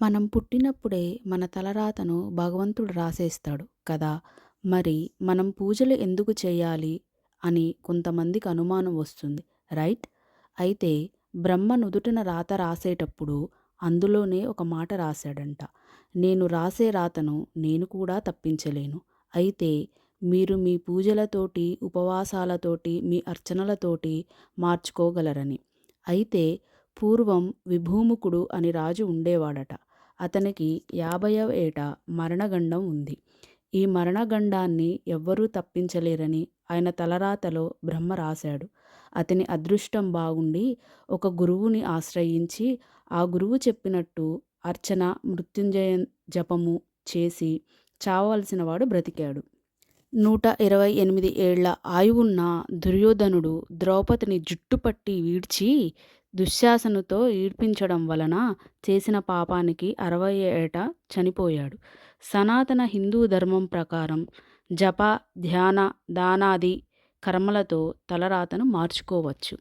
మనం పుట్టినప్పుడే మన తలరాతను భగవంతుడు రాసేస్తాడు కదా! మరి మనం పూజలు ఎందుకు చేయాలి అని కొంతమందికి అనుమానం వస్తుంది. రైట్? అయితే బ్రహ్మ నుదుటిన రాత రాసేటప్పుడు అందులోనే ఒక మాట రాశాడంట. నేను రాసే రాతను నేను కూడా తప్పించలేను. అయితే మీరు మీ పూజలతోటి, ఉపవాసాలతోటి, మీ అర్చనలతోటి మార్చుకోగలరని. అయితే పూర్వం విభూముకుడు అని రాజు ఉండేవాడట. అతనికి 50వ ఏట మరణగండం ఉంది. ఈ మరణగండాన్ని ఎవ్వరూ తప్పించలేరని ఆయన తలరాతలో బ్రహ్మ రాశాడు. అతని అదృష్టం బాగుండి ఒక గురువుని ఆశ్రయించి, ఆ గురువు చెప్పినట్టు అర్చన, మృత్యుంజయ జపము చేసి చావవలసిన వాడు బ్రతికాడు. 128 ఏళ్ల ఆయువున్న దుర్యోధనుడు ద్రౌపదిని జుట్టుపట్టి ఈడ్చి దుశ్శాసనుతో ఈడ్పించడం వలన చేసిన పాపానికి 60 ఏట చనిపోయాడు. సనాతన హిందూ ధర్మం ప్రకారం జప, ధ్యాన, దానాది కర్మలతో తలరాతను మార్చుకోవచ్చు.